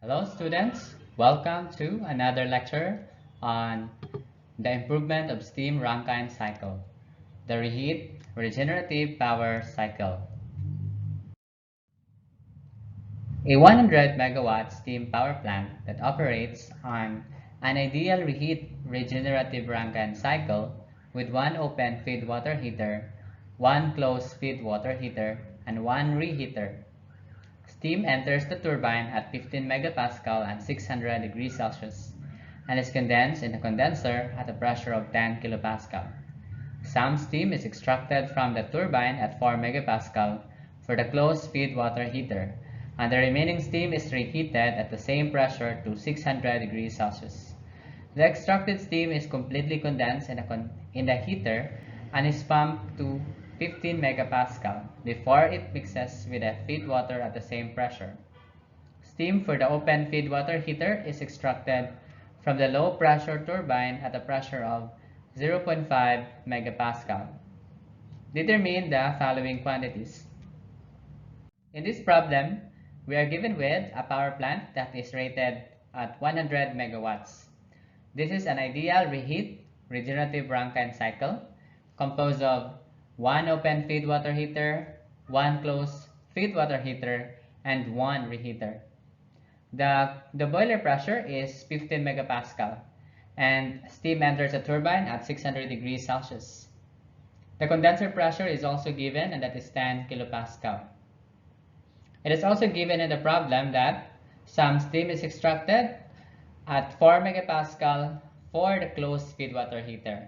Hello students, welcome to another lecture on the improvement of steam Rankine cycle, the reheat-regenerative power cycle. A 100 megawatt steam power plant that operates on an ideal reheat-regenerative Rankine cycle with one open feed water heater, one closed feed water heater, and one reheater. Steam enters the turbine at 15 megapascal and 600 degrees Celsius and is condensed in a condenser at a pressure of 10 kilopascal. Some steam is extracted from the turbine at 4 megapascal for the closed feed water heater, and the remaining steam is reheated at the same pressure to 600 degrees Celsius. The extracted steam is completely condensed in the heater and is pumped to 15 megapascal before it mixes with the feed water at the same pressure. Steam for the open feed water heater is extracted from the low pressure turbine at a pressure of 0.5 megapascal. Determine the following quantities. In this problem, we are given with a power plant that is rated at 100 megawatts. This is an ideal reheat-regenerative Rankine cycle composed of one open feed water heater, one closed feed water heater, and one reheater. The boiler pressure is 15 megapascal, and steam enters the turbine at 600 degrees Celsius. The condenser pressure is also given, and that is 10 kilopascal. It is also given in the problem that some steam is extracted at 4 megapascal for the closed feed water heater,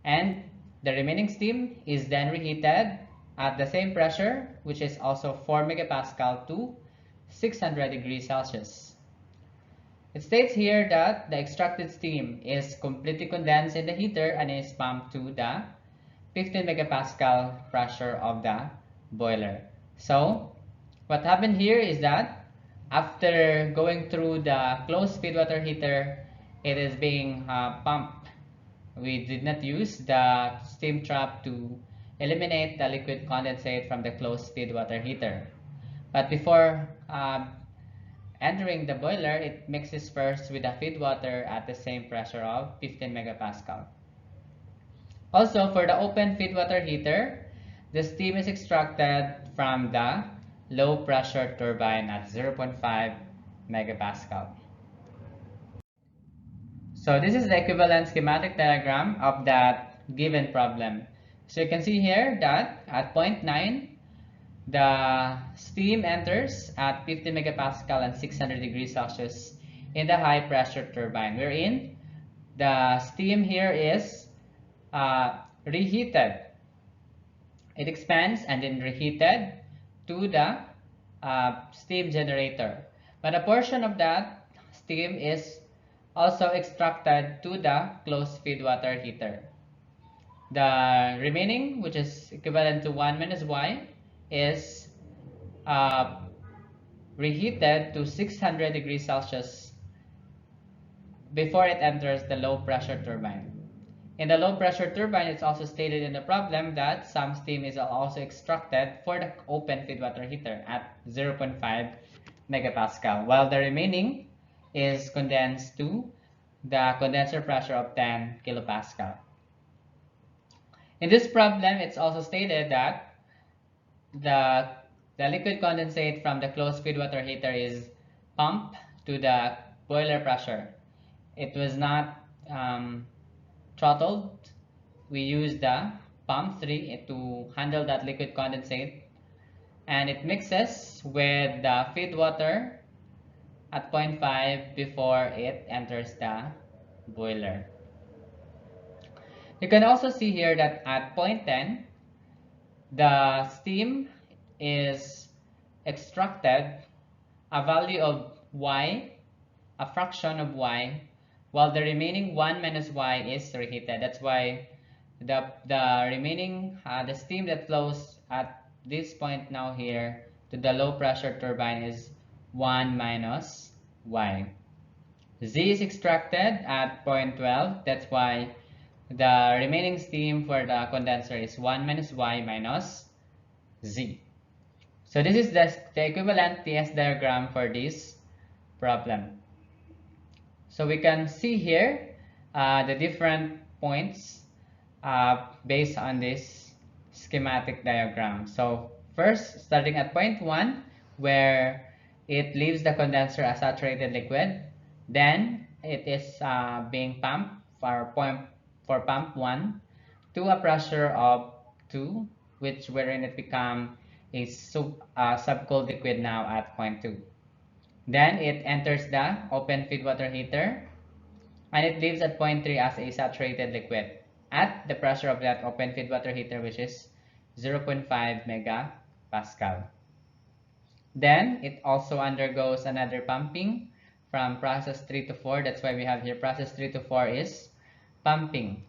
and the remaining steam is then reheated at the same pressure, which is also 4 megapascal to 600 degrees Celsius. It states here that the extracted steam is completely condensed in the heater and is pumped to the 15 megapascal pressure of the boiler. So what happened here is that after going through the closed feed water heater, it is being pumped. We did not use the steam trap to eliminate the liquid condensate from the closed feed water heater. But before entering the boiler, it mixes first with the feed water at the same pressure of 15 megapascal. Also, for the open feed water heater, the steam is extracted from the low pressure turbine at 0.5 megapascal. So this is the equivalent schematic diagram of that given problem. So you can see here that at point 9, the steam enters at 50 megapascal and 600 degrees Celsius in the high pressure turbine, wherein the steam here is reheated. It expands and then reheated to the steam generator. But a portion of that steam is also extracted to the closed feed water heater. The remaining, which is equivalent to 1 minus y, is reheated to 600 degrees Celsius before it enters the low pressure turbine. In the low pressure turbine, it's also stated in the problem that some steam is also extracted for the open feed water heater at 0.5 megapascal, while the remaining is condensed to the condenser pressure of 10 kilopascal. In this problem, it's also stated that the liquid condensate from the closed feed water heater is pumped to the boiler pressure. It was not throttled. We used the pump 3 to handle that liquid condensate, and it mixes with the feed water at 0.5 before it enters the boiler. You can also see here that at point 10, the steam is extracted a value of y, a fraction of y, while the remaining 1 minus y is reheated. That's why the remaining the steam that flows at this point now here to the low pressure turbine is 1 minus y. Z is extracted at point 12. That's why the remaining steam for the condenser is 1 minus y minus z. So this is the equivalent TS diagram for this problem. So we can see here the different points based on this schematic diagram. So first, starting at point 1, where it leaves the condenser as saturated liquid, then it is being pumped for pump 1 to a pressure of 2, which wherein it become a subcooled liquid now at point 2. Then it enters the open feed water heater, and it leaves at point 3 as a saturated liquid at the pressure of that open feed water heater, which is 0.5 megapascal. Then it also undergoes another pumping from process 3 to 4. That's why we have here process 3 to 4 is pumping.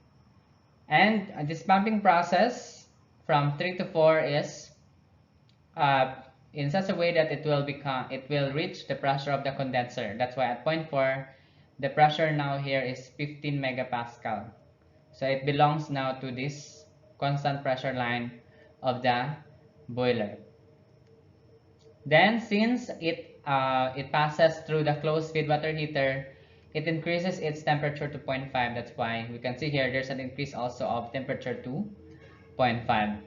And this pumping process from 3 to 4 is in such a way that it will reach the pressure of the condenser. That's why at point 4, the pressure now here is 15 megapascal. So it belongs now to this constant pressure line of the boiler. Then since it passes through the closed feed water heater, it increases its temperature to 0.5. That's why we can see here there's an increase also of temperature to 0.5.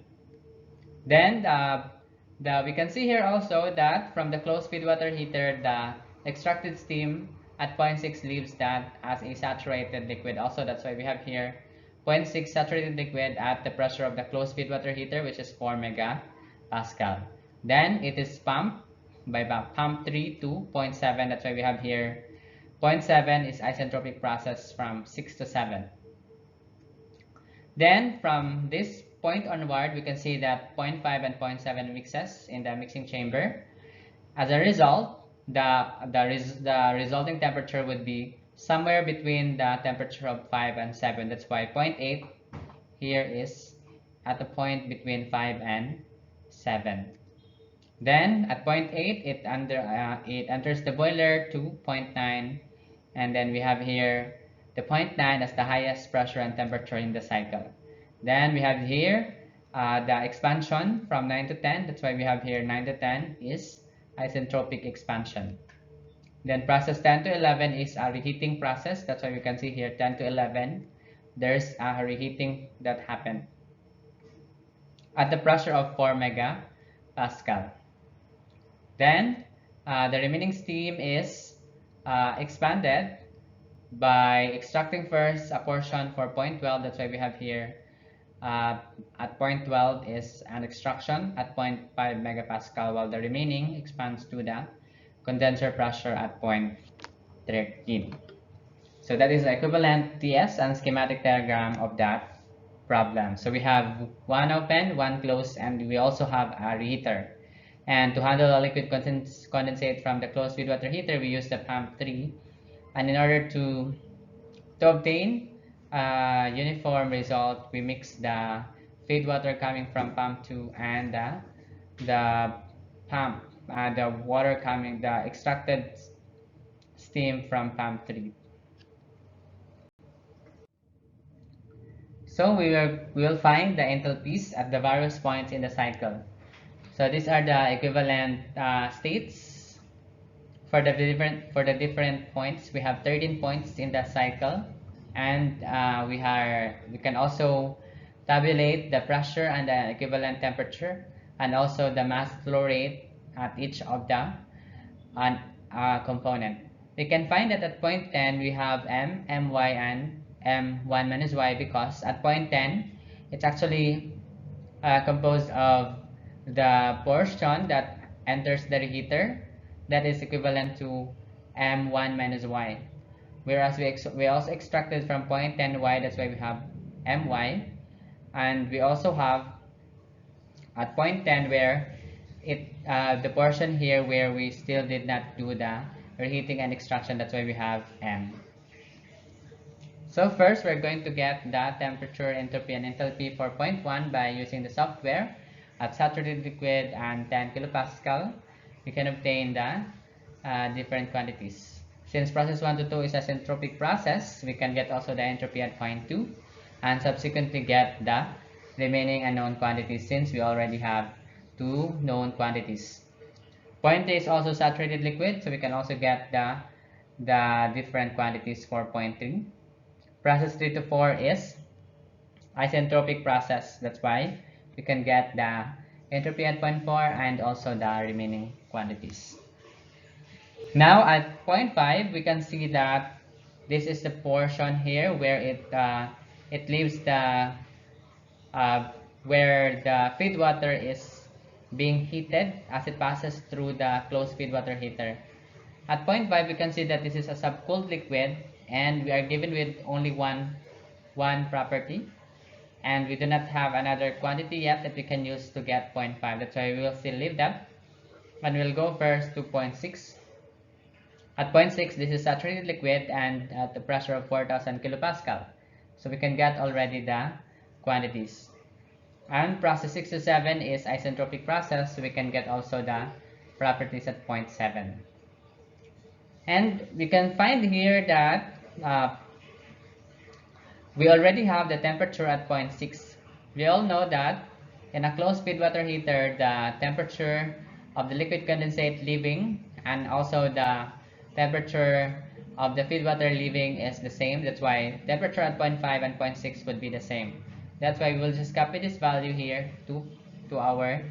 Then we can see here also that from the closed feed water heater, the extracted steam at 0.6 leaves that as a saturated liquid. Also, that's why we have here 0.6 saturated liquid at the pressure of the closed feed water heater, which is 4 megapascal. Then it is pumped by pump 3 to 0.7. That's why we have here 0.7 is isentropic process from 6 to 7. Then from this point onward, we can see that 0.5 and 0.7 mixes in the mixing chamber. As a result, the resulting temperature would be somewhere between the temperature of 5 and 7. That's why 0.8 here is at the point between 5 and 7. Then at 0.8, it enters the boiler to 0.9, and then we have here the 0.9 as the highest pressure and temperature in the cycle. Then we have here the expansion from 9 to 10. That's why we have here 9 to 10 is isentropic expansion. Then process 10 to 11 is a reheating process. That's why we can see here 10 to 11. There's a reheating that happened at the pressure of 4 megapascal. Then the remaining steam is expanded by extracting first a portion for 0.12. That's why we have here at 0.12 is an extraction at 0.5 megapascal, while the remaining expands to the condenser pressure at 0.13. So that is the equivalent TS and schematic diagram of that problem. So we have one open, one closed, and we also have a reheater. And to handle a liquid condensate from the closed feed water heater, we use the pump 3. And in order to obtain a uniform result, we mix the feed water coming from pump 2 and the pump, the extracted steam from pump 3. So we will find the enthalpies at the various points in the cycle. So these are the equivalent states for the different points. We have 13 points in the cycle, and we can also tabulate the pressure and the equivalent temperature, and also the mass flow rate at each of the component. We can find that at point 10 we have M, My, and M1 minus Y, because at point 10 it's actually composed of the portion that enters the reheater that is equivalent to M1 minus Y. Whereas we also extracted from point 10 Y, that's why we have My. And we also have at point 10 where the portion here where we still did not do the reheating and extraction, that's why we have M. So first we're going to get the temperature, entropy, and enthalpy for point 1 by using the software. At saturated liquid and 10 kilopascal, we can obtain the different quantities. Since process 1 to 2 is a isentropic process, we can get also the entropy at point 2 and subsequently get the remaining unknown quantities, since we already have 2 known quantities. Point 3 is also saturated liquid, so we can also get the different quantities for point 3. Process 3 to 4 is isentropic process. That's why we can get the entropy at point 4 and also the remaining quantities. Now at point 5, we can see that this is the portion here where it leaves the uh, where the feed water is being heated as it passes through the closed feed water heater. At point 5, we can see that this is a subcooled liquid and we are given with only one property, and we do not have another quantity yet that we can use to get point 5. That's why we will still leave that, and we'll go first to point 6. At point 6, this is saturated liquid and at the pressure of 4000 kilopascal. So we can get already the quantities. And process 6 to 7 is isentropic process, so we can get also the properties at point 7. And we can find here that we already have the temperature at point 6. We all know that in a closed feed water heater, the temperature of the liquid condensate leaving and also the temperature of the feed water leaving is the same. That's why temperature at point 5 and point 6 would be the same. That's why we will just copy this value here to our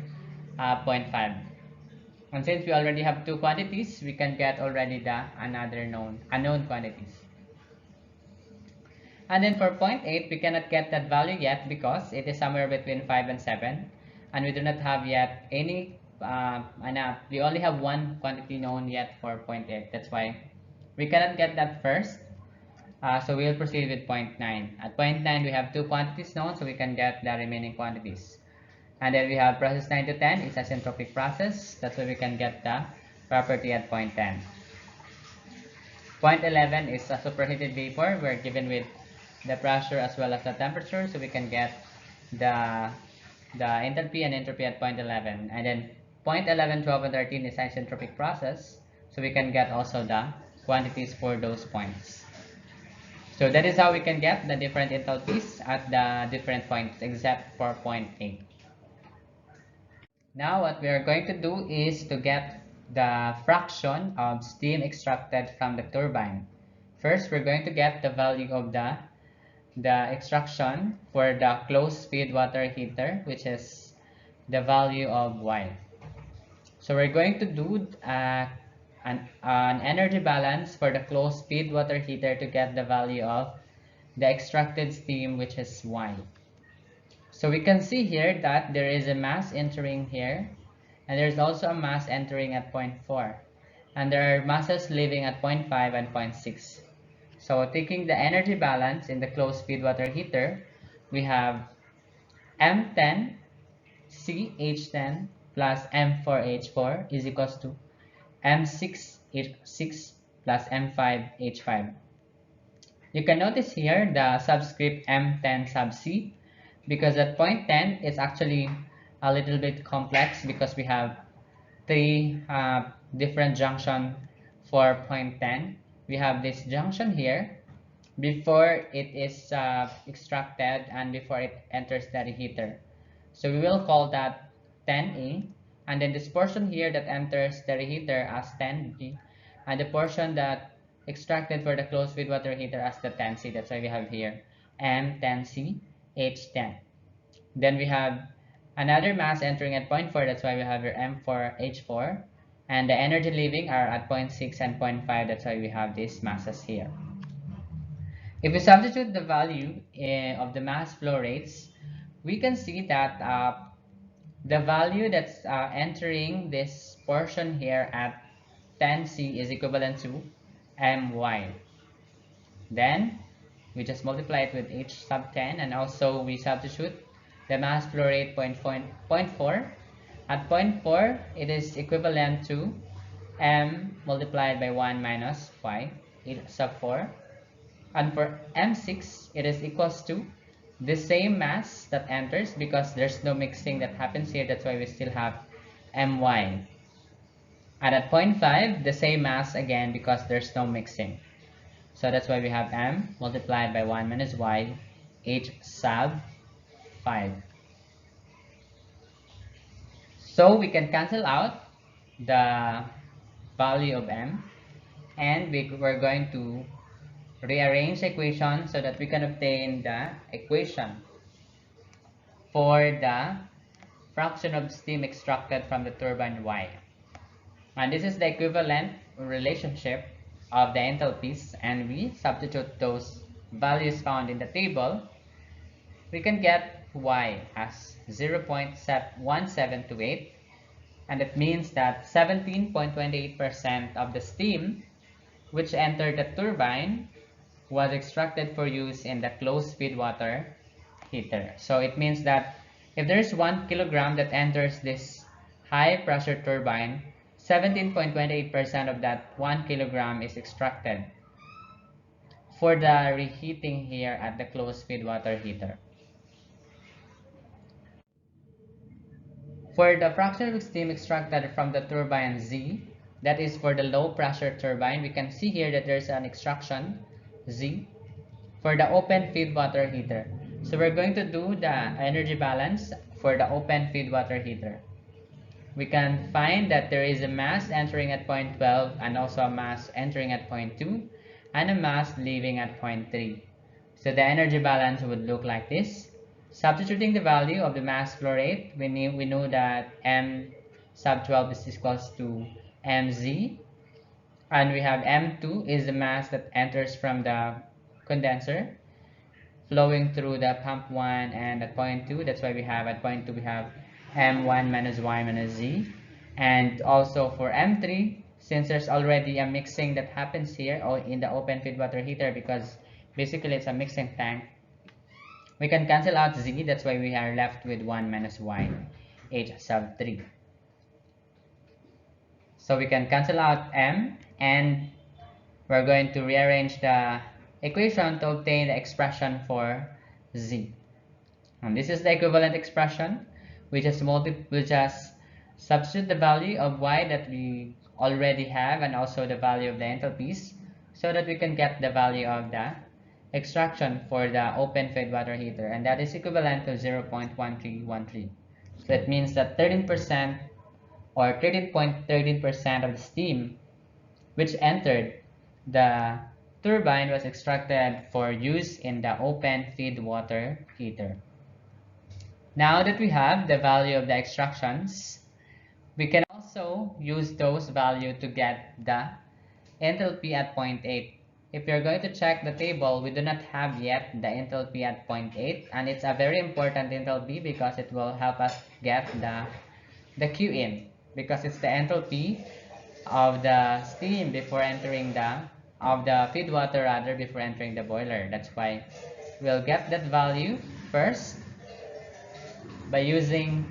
point 5. And since we already have two quantities, we can get already the unknown quantities. And then for point 8, we cannot get that value yet because it is somewhere between 5 and 7. And we do not have yet any, we only have one quantity known yet for point 8. That's why we cannot get that first. So we'll proceed with point 9. At point 9, we have two quantities known, so we can get the remaining quantities. And then we have process 9 to 10 is isentropic process. That's why we can get the property at point 10. Point 11 is a superheated vapor. We're given with the pressure as well as the temperature, so we can get the enthalpy and entropy at point 11. And then point 11, 12, and 13 is isentropic process, so we can get also the quantities for those points. So that is how we can get the different enthalpies at the different points except for point 8. Now what we are going to do is to get the fraction of steam extracted from the turbine. First, we're going to get the value of the extraction for the closed feed water heater, which is the value of y. So we're going to do an energy balance for the closed feed water heater to get the value of the extracted steam, which is y. So we can see here that there is a mass entering here, and there's also a mass entering at point 4, and there are masses leaving at point 5 and point 6. So taking the energy balance in the closed feed water heater, we have M10 CH10 plus M4H4 is equals to M6H6 plus M5H5. You can notice here the subscript M10 sub C, because at point 10 it's actually a little bit complex because we have three different junction for point 10. We have this junction here before it is extracted and before it enters the reheater. So we will call that 10A, and then this portion here that enters the reheater as 10B, and the portion that extracted for the closed feed water heater as the 10C. That's why we have here M10C H10. Then we have another mass entering at point 4. That's why we have here M4H4. And the energy leaving are at point 6 and point 5. That's why we have these masses here. If we substitute the value of the mass flow rates, we can see that the value that's entering this portion here at 10C is equivalent to My. Then we just multiply it with H sub 10, and also we substitute the mass flow rate point 4. At point 4, it is equivalent to M multiplied by 1 minus Y, H sub 4. And for M6, it is equals to the same mass that enters because there's no mixing that happens here. That's why we still have My. And at point 5, the same mass again because there's no mixing. So that's why we have M multiplied by 1 minus Y, H sub 5. So we can cancel out the value of m, and we're going to rearrange the equation so that we can obtain the equation for the fraction of steam extracted from the turbine Y. And this is the equivalent relationship of the enthalpies, and we substitute those values found in the table. We can get Y as 0.1728, and it means that 17.28% of the steam which entered the turbine was extracted for use in the closed feed water heater. So it means that if there is 1 kilogram that enters this high pressure turbine, 17.28% of that 1 kilogram is extracted for the reheating here at the closed feed water heater. For the fraction of steam extracted from the turbine Z, that is for the low pressure turbine, we can see here that there's an extraction Z for the open feed water heater. So we're going to do the energy balance for the open feed water heater. We can find that there is a mass entering at point 12 and also a mass entering at point 2 and a mass leaving at point 3. So the energy balance would look like this. Substituting the value of the mass flow rate, we know that m sub 12 is equals to mz, and we have m2 is the mass that enters from the condenser flowing through the pump 1, and at point 2, that's why we have at point 2 we have m1 minus y minus z. And also for m3, since there's already a mixing that happens here or in the open feed water heater, because basically it's a mixing tank, we can cancel out z, that's why we are left with 1 minus y h sub 3. So we can cancel out m, and we're going to rearrange the equation to obtain the expression for z. And this is the equivalent expression. We just substitute the value of y that we already have and also the value of the enthalpies so that we can get the value of the extraction for the open feed water heater, and that is equivalent to 0.1313. So it means that 13% or 13.13% of the steam which entered the turbine was extracted for use in the open feed water heater. Now that we have the value of the extractions, we can also use those values to get the enthalpy at point 8. If you're going to check the table, we do not have yet the enthalpy at point 8, and it's a very important enthalpy because it will help us get the Q in, because it's the enthalpy of the steam before entering the feed water rather before entering the boiler. That's why we'll get that value first by using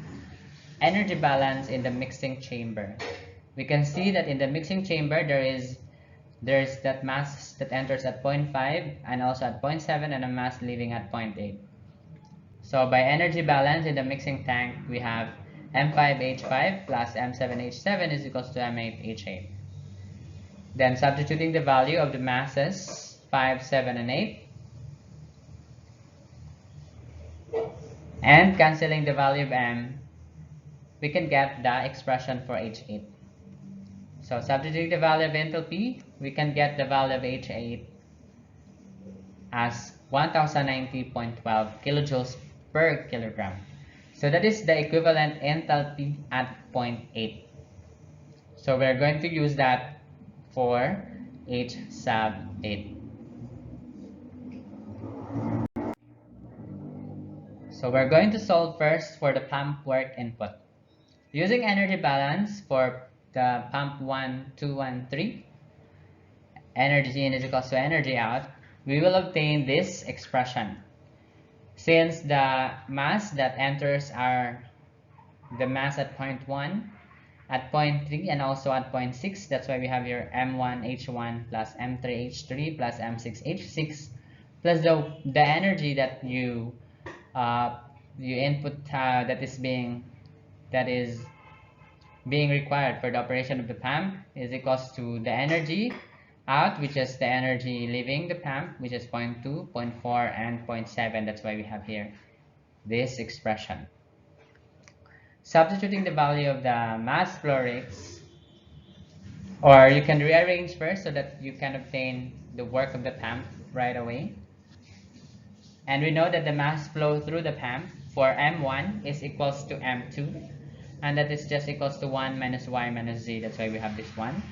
energy balance in the mixing chamber. We can see that in the mixing chamber there's that mass that enters at 0.5 and also at 0.7 and a mass leaving at 0.8. So by energy balance in the mixing tank, we have M5H5 plus M7H7 is equals to M8H8. Then substituting the value of the masses 5, 7, and 8, and cancelling the value of M, we can get the expression for H8. So substituting the value of enthalpy, we can get the value of H8 as 1090.12 kilojoules per kilogram. So that is the equivalent enthalpy at point 8. So we're going to use that for H sub 8. So we're going to solve first for the pump work input. Using energy balance for the pump 1, 2, and 3, energy in is equals to energy out, we will obtain this expression. Since the mass that enters are the mass at point 1, at point 3, and also at point 6, that's why we have here M1H1 plus M3H3 plus M6H6 plus the energy that you input that is being required for the operation of the pump is equals to the energy out, which is the energy leaving the pump, which is 0.2, 0.4, and 0.7. That's why we have here this expression. Substituting the value of the mass flow rates, Or you can rearrange first so that you can obtain the work of the pump right away. And we know that the mass flow through the pump for M1 is equals to M2. And that is just equals to 1 minus y minus z. That's why we have this one.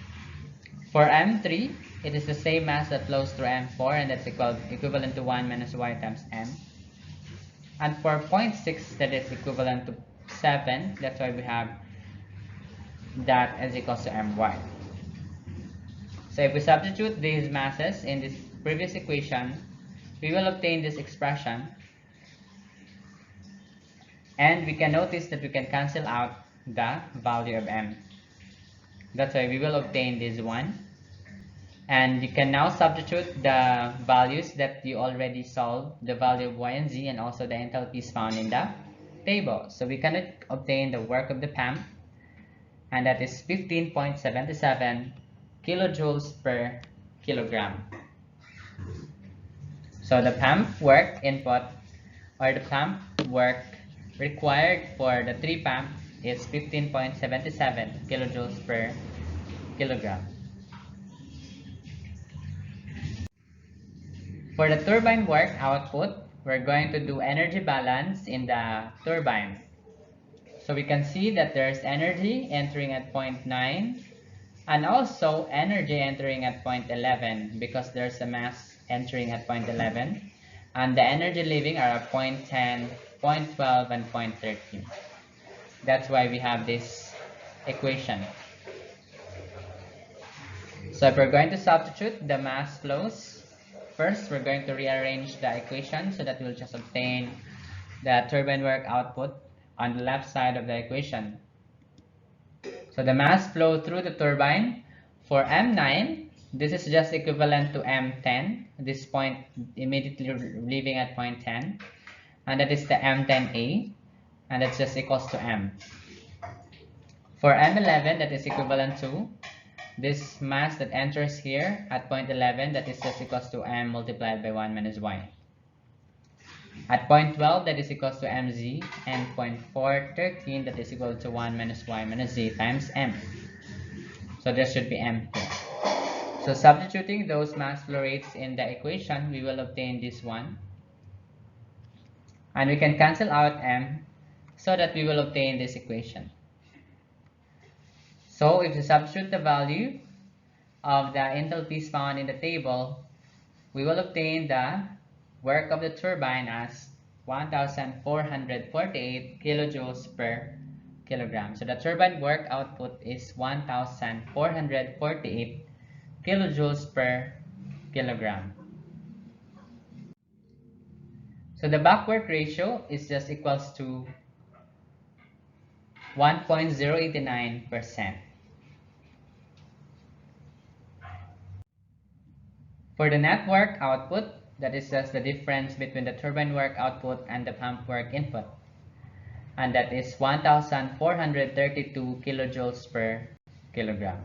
For M3, it is the same mass that flows through M4, and that's equivalent to 1 minus y times m. And for 0.6, that is equivalent to 7. That's why we have that as equals to my. So if we substitute these masses in this previous equation, we will obtain this expression. And we can notice that we can cancel out the value of m. That's why we will obtain this one. And you can now substitute the values that you already solved, the value of y and z, and also the enthalpies found in the table. So we can obtain the work of the pump, and that is 15.77 kilojoules per kilogram. So the pump work input, or the pump work required for the 3 pump is 15.77 kilojoules per kilogram. For the turbine work output, we're going to do energy balance in the turbine. So we can see that there's energy entering at 0.9 and also energy entering at 0.11 because there's a mass entering at 0.11, and the energy leaving are at 0.10, 0.12, and 0.13. That's why we have this equation. So if we're going to substitute the mass flows, first we're going to rearrange the equation so that we'll just obtain the turbine work output on the left side of the equation. So the mass flow through the turbine for M9, this is just equivalent to M10, this point immediately leaving at 0.10, and that is the M10A, and that's just equals to M. For M11, that is equivalent to this mass that enters here at 0.11, that is just equals to M multiplied by 1 minus y. At 0.12, that is equals to mz, and 0.413, that is equal to 1 minus y minus z times m. So there should be m here. So substituting those mass flow rates in the equation, we will obtain this one. And we can cancel out m so that we will obtain this equation. So if you substitute the value of the enthalpies found in the table, we will obtain the work of the turbine as 1,448 kilojoules per kilogram. So the turbine work output is 1,448 kilojoules per kilogram. So the back work ratio is just equals to 1.089%. For the net work output, that is just the difference between the turbine work output and the pump work input, and that is 1,432 kilojoules per kilogram.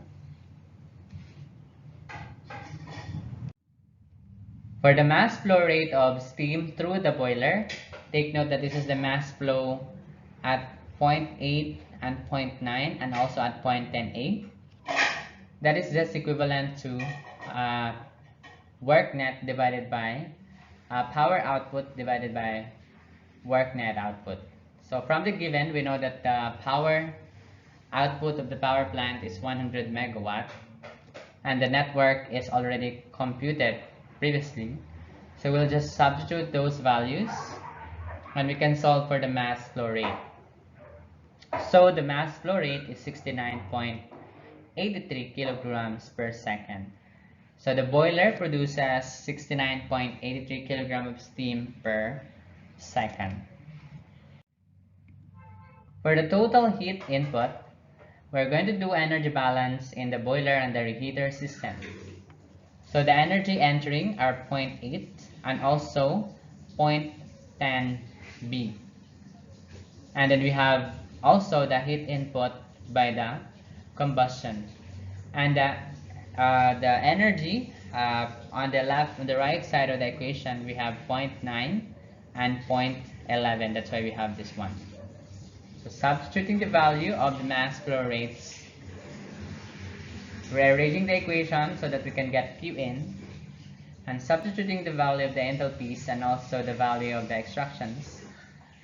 For the mass flow rate of steam through the boiler, take note that this is the mass flow at 0.8 and 0.9 and also at 0.10A. That is just equivalent to work net divided by power output divided by work net output. So from the given, we know that the power output of the power plant is 100 megawatt, and the network is already computed previously. So we'll just substitute those values and we can solve for the mass flow rate. So the mass flow rate is 69.83 kilograms per second. So the boiler produces 69.83 kilograms of steam per second. For the total heat input, we're going to do energy balance in the boiler and the reheater system. So the energy entering are 0.8 and also 0.10B. And then we have also the heat input by the combustion. And the energy on the right side of the equation, we have 0.9 and 0.11. That's why we have this one. So substituting the value of the mass flow rates Rearranging the equation so that we can get Q in, and substituting the value of the enthalpies and also the value of the extractions,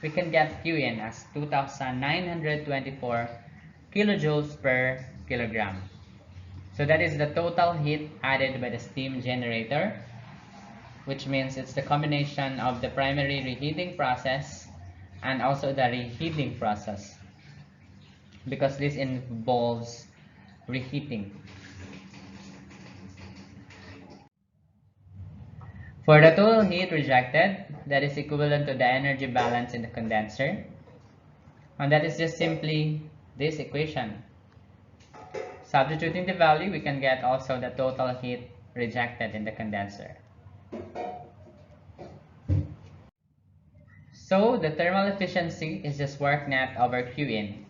we can get Q in as 2,924 kilojoules per kilogram. So that is the total heat added by the steam generator, which means it's the combination of the primary reheating process and also the reheating process, because this involves reheating. For the total heat rejected, that is equivalent to the energy balance in the condenser, and that is just simply this equation. Substituting the value, we can get also the total heat rejected in the condenser. So the thermal efficiency is just work net over Q in,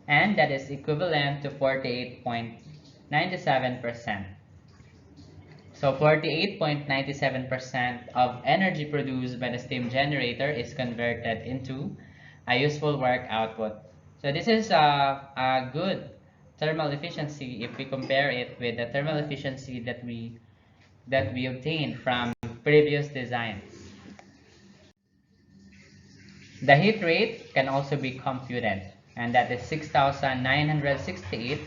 and that is equivalent to 48.97%. So 48.97% of energy produced by the steam generator is converted into a useful work output. So this is a good thermal efficiency if we compare it with the thermal efficiency that we obtained from previous designs. The heat rate can also be computed, and that is 6,968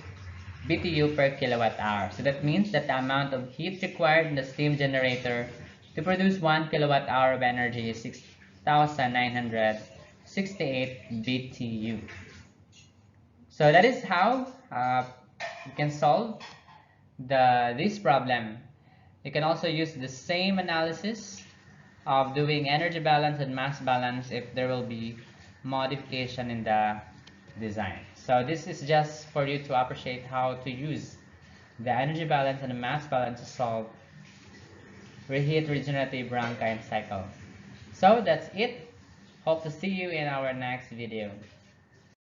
BTU per kilowatt hour. So that means that the amount of heat required in the steam generator to produce 1 kilowatt hour of energy is 6,968 BTU. So that is how you can solve this problem. You can also use the same analysis of doing energy balance and mass balance if there will be modification in the design. So this is just for you to appreciate how to use the energy balance and the mass balance to solve reheat regenerative Rankine cycle. So that's it. Hope to see you in our next video.